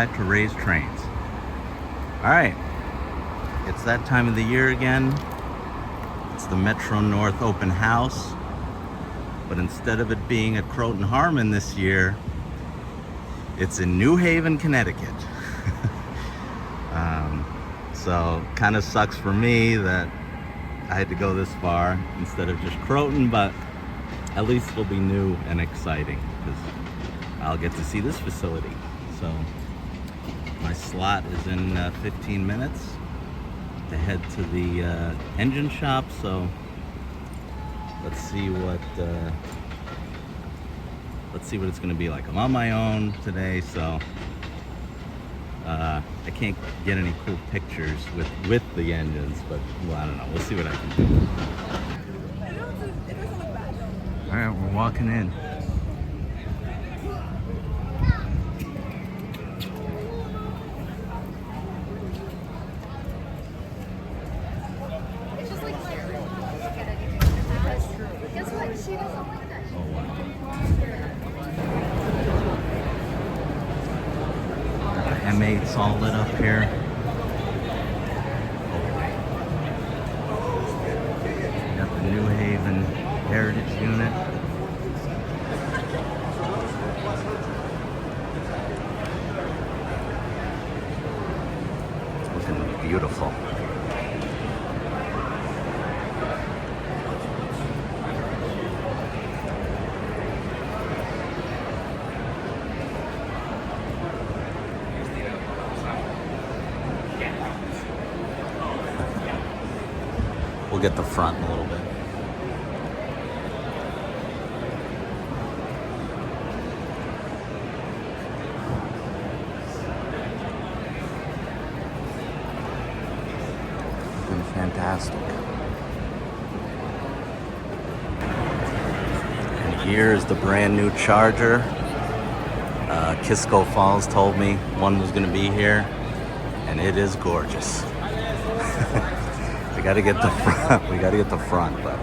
back to Ray's Trains. All right, it's that time of the year again. It's the Metro North open house, but instead of it being at Croton Harmon this year, it's in New Haven, Connecticut. So kind of sucks for me that I had to go this far instead of just Croton, but at least it'll be new and exciting because I'll get to see this facility. So my slot is in 15 minutes to head to the engine shop. So let's see what it's going to be like. I'm on my own today, so I can't get any cool pictures with the engines, but well, I don't know. We'll see what I can do. All right, we're walking in. It's just like my guess what? She doesn't like that. Oh wow. M8's all lit up here. Got the New Haven Heritage Unit. It's looking beautiful. We'll get the front in a little bit. Looking fantastic. And here is the brand new Charger. Kisco Falls told me one was going to be here, and it is gorgeous. We got to get the front. We got to get the front, but.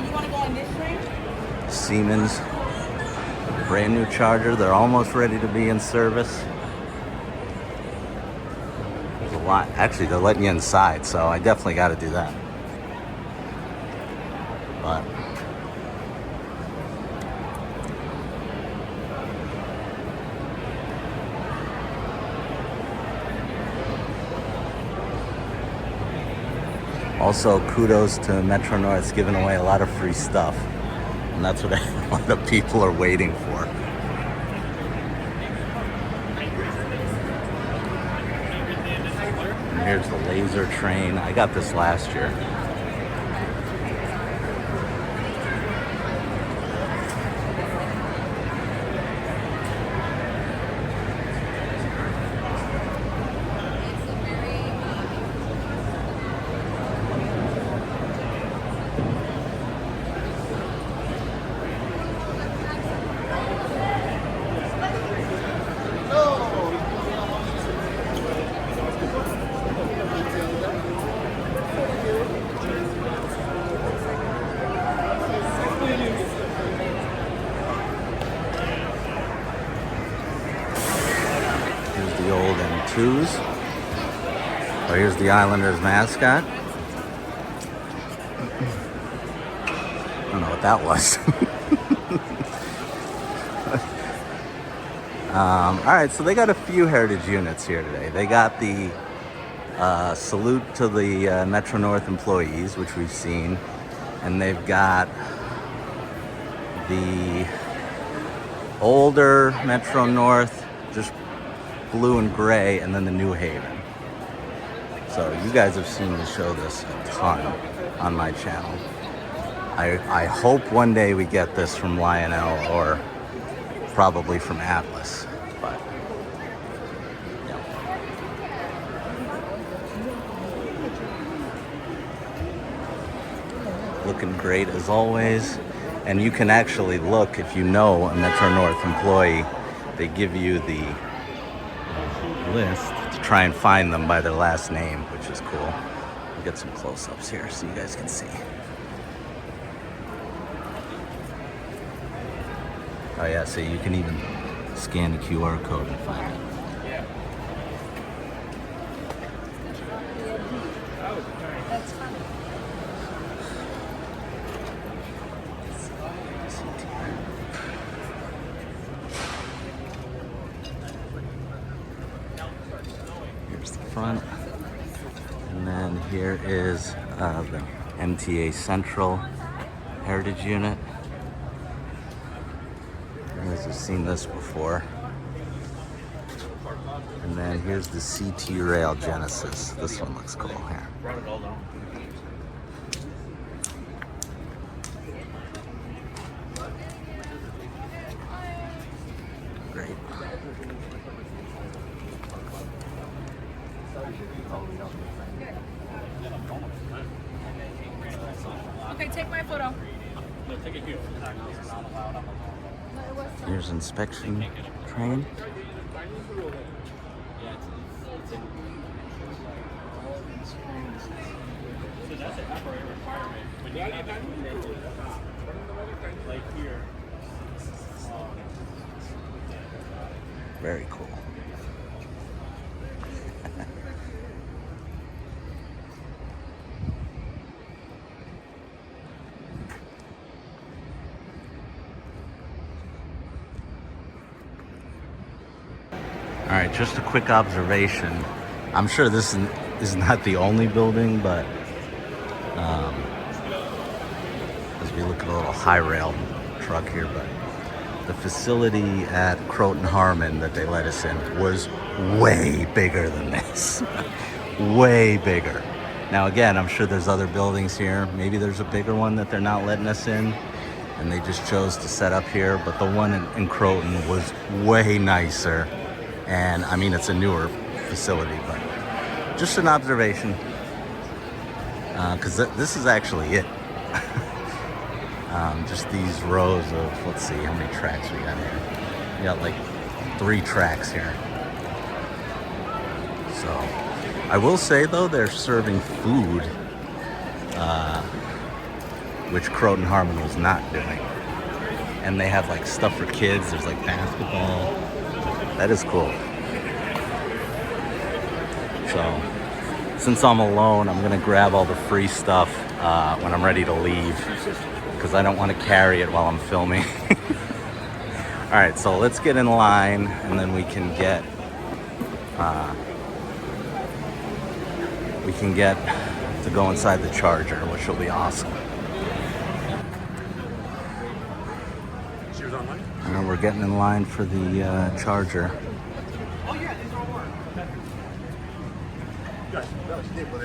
You want to go on this train? Siemens, brand new Charger. They're almost ready to be in service. There's a lot. Actually, they're letting you inside, so I definitely got to do that. But also, kudos to Metro North giving away a lot of free stuff. And that's what a lot of people are waiting for. And here's the laser train. I got this last year. The old M2s. Oh, here's the Islanders mascot. I don't know what that was. All right, so they got a few heritage units here today. They got the salute to the Metro North employees, which we've seen, and they've got the older Metro North, just blue and gray, and then the New Haven. So you guys have seen me show this a ton on my channel. I hope one day we get this from Lionel or probably from Atlas, but yeah. Looking great as always. And you can actually look, if you know a Metro North employee, they give you the list to try and find them by their last name, which is cool. We'll get some close-ups here so you guys can see. Oh yeah, so you can even scan the QR code and find it. That's funny. Here's the front. And then here is the MTA Central Heritage Unit. You guys have seen this before. And then here's the CT Rail Genesis. This one looks cool here. Great. Okay, take my photo. Here's inspection train. Very cool. All right, just a quick observation. I'm sure this is not the only building, but as we look at a little high rail truck here, but the facility at Croton Harmon that they let us in was way bigger than this. Way bigger. Now again, I'm sure there's other buildings here. Maybe there's a bigger one that they're not letting us in, and they just chose to set up here, but the one in Croton was way nicer. And I mean, it's a newer facility, but just an observation. Because this is actually it. Just these rows of, let's see how many tracks we got here. We got like 3 tracks here. So I will say though, they're serving food, which Croton Harmon was not doing. And they have like stuff for kids. There's like basketball. That is cool. So since I'm alone, I'm gonna grab all the free stuff when I'm ready to leave, because I don't want to carry it while I'm filming. All right, so let's get in line, and then we can get to go inside the charger, which will be awesome. And we're getting in line for the charger. Oh yeah, these are warm. Yes, that was good, but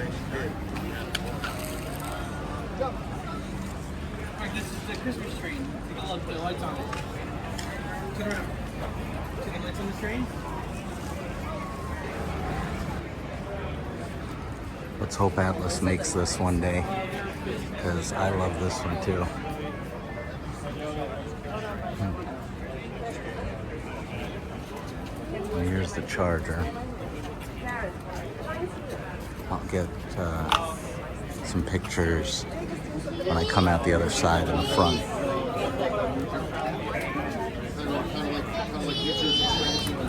Alright, this is the Christmas train. Take a look, the lights on it. Turn around. See the lights on the train? Let's hope Atlas makes this one day, because I love this one too. And here's the charger. I'll get some pictures when I come out the other side in the front.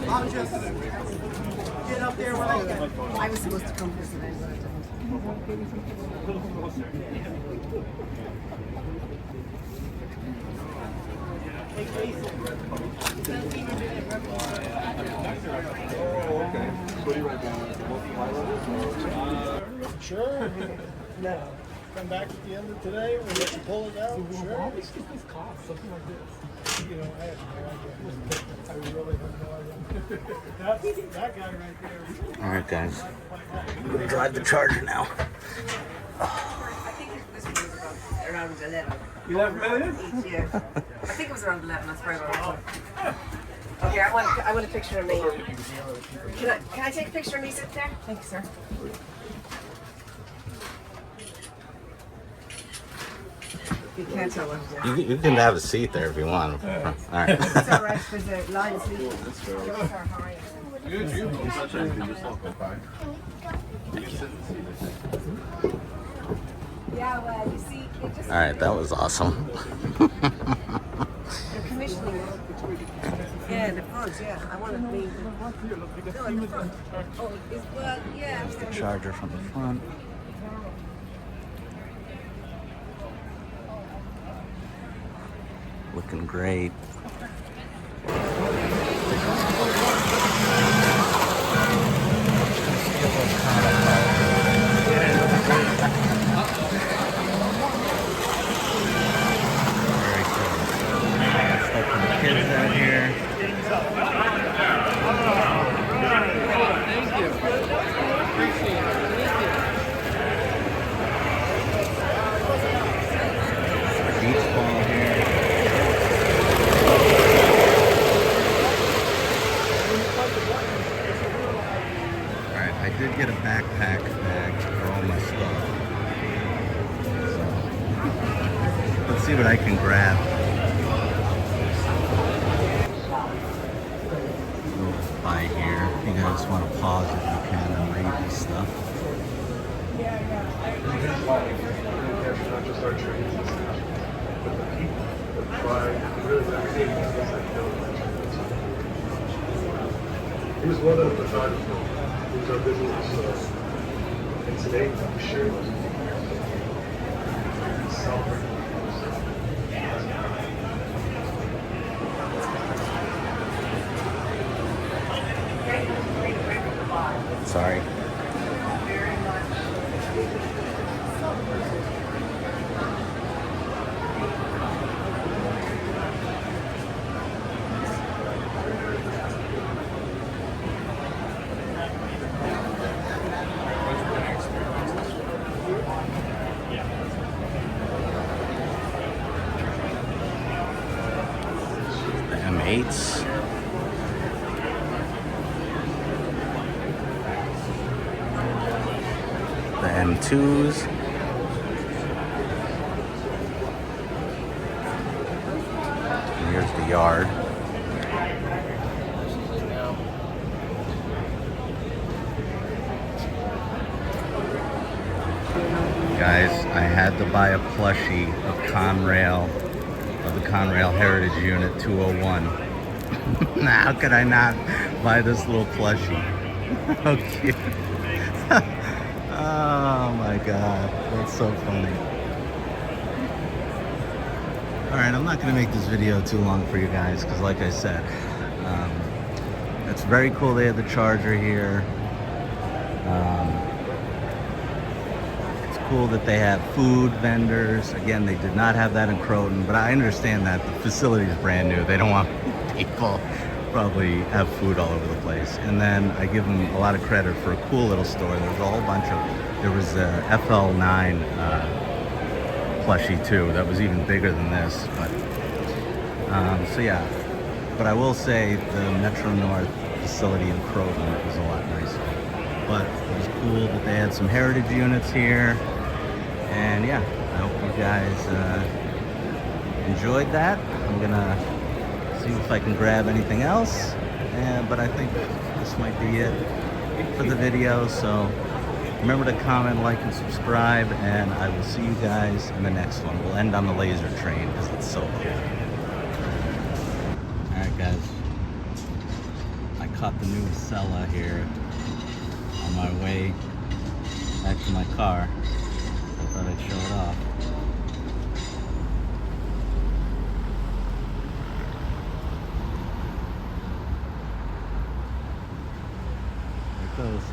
I'll just get up there when I was supposed to come for today. sure. No. Come back at the end of today when you pull it out. Sure. How much does this cost? Something like this? You know, I have no idea. I really have no idea. That guy right there. All right, guys. I'm gonna drive the charger now. I think this was around 11. 11 minutes? Yeah. I think it was around 11. That's very well. Okay, I want a picture of me. Can I take a picture of me sitting there? Thank you, sir. You can't tell what to do. You can have a seat there if you want. All right. It's all right, there's a line of sleep. Yeah, well, you see, it just... All right, that was awesome. They're commissioning it. Yeah, Yeah, in the front, yeah. I want to be. No, in the front. Oh, it's, well, yeah. There's the charger from the front. Looking great. Very cool. Got stuff for the kids out here. Beach ball here. Alright, I did get a backpack bag for all my stuff. So, let's see what I can grab. Little by here. If you guys want to pause if you can and read this stuff. Not just our trains, but the people that try really everything He was one of the drivers. He was our business. And today, we share those Sorry. The M8s. The M2s. And here's the yard. Guys, I had to buy a plushie of Conrail, of the Conrail Heritage Unit 201. How could I not buy this little plushie? How cute. Oh my god, that's so funny. Alright, I'm not going to make this video too long for you guys because like I said, it's very cool they have the charger here. It's cool that they have food vendors. Again, they did not have that in Croton, but I understand that the facility is brand new. They don't want people probably have food all over the place. And then I give them a lot of credit for a cool little store. There's a whole bunch of, there was a FL9 plushie too that was even bigger than this. But so yeah, but I will say the Metro North facility in Croton was a lot nicer. But it was cool that they had some heritage units here. And yeah, I hope you guys enjoyed that. I'm gonna see if I can grab anything else. But I think this might be it for the video. So remember to comment, like, and subscribe. And I will see you guys in the next one. We'll end on the laser train because it's so cool. Alright guys, I caught the new Acela here on my way back to my car. I thought I'd show it off. There it goes.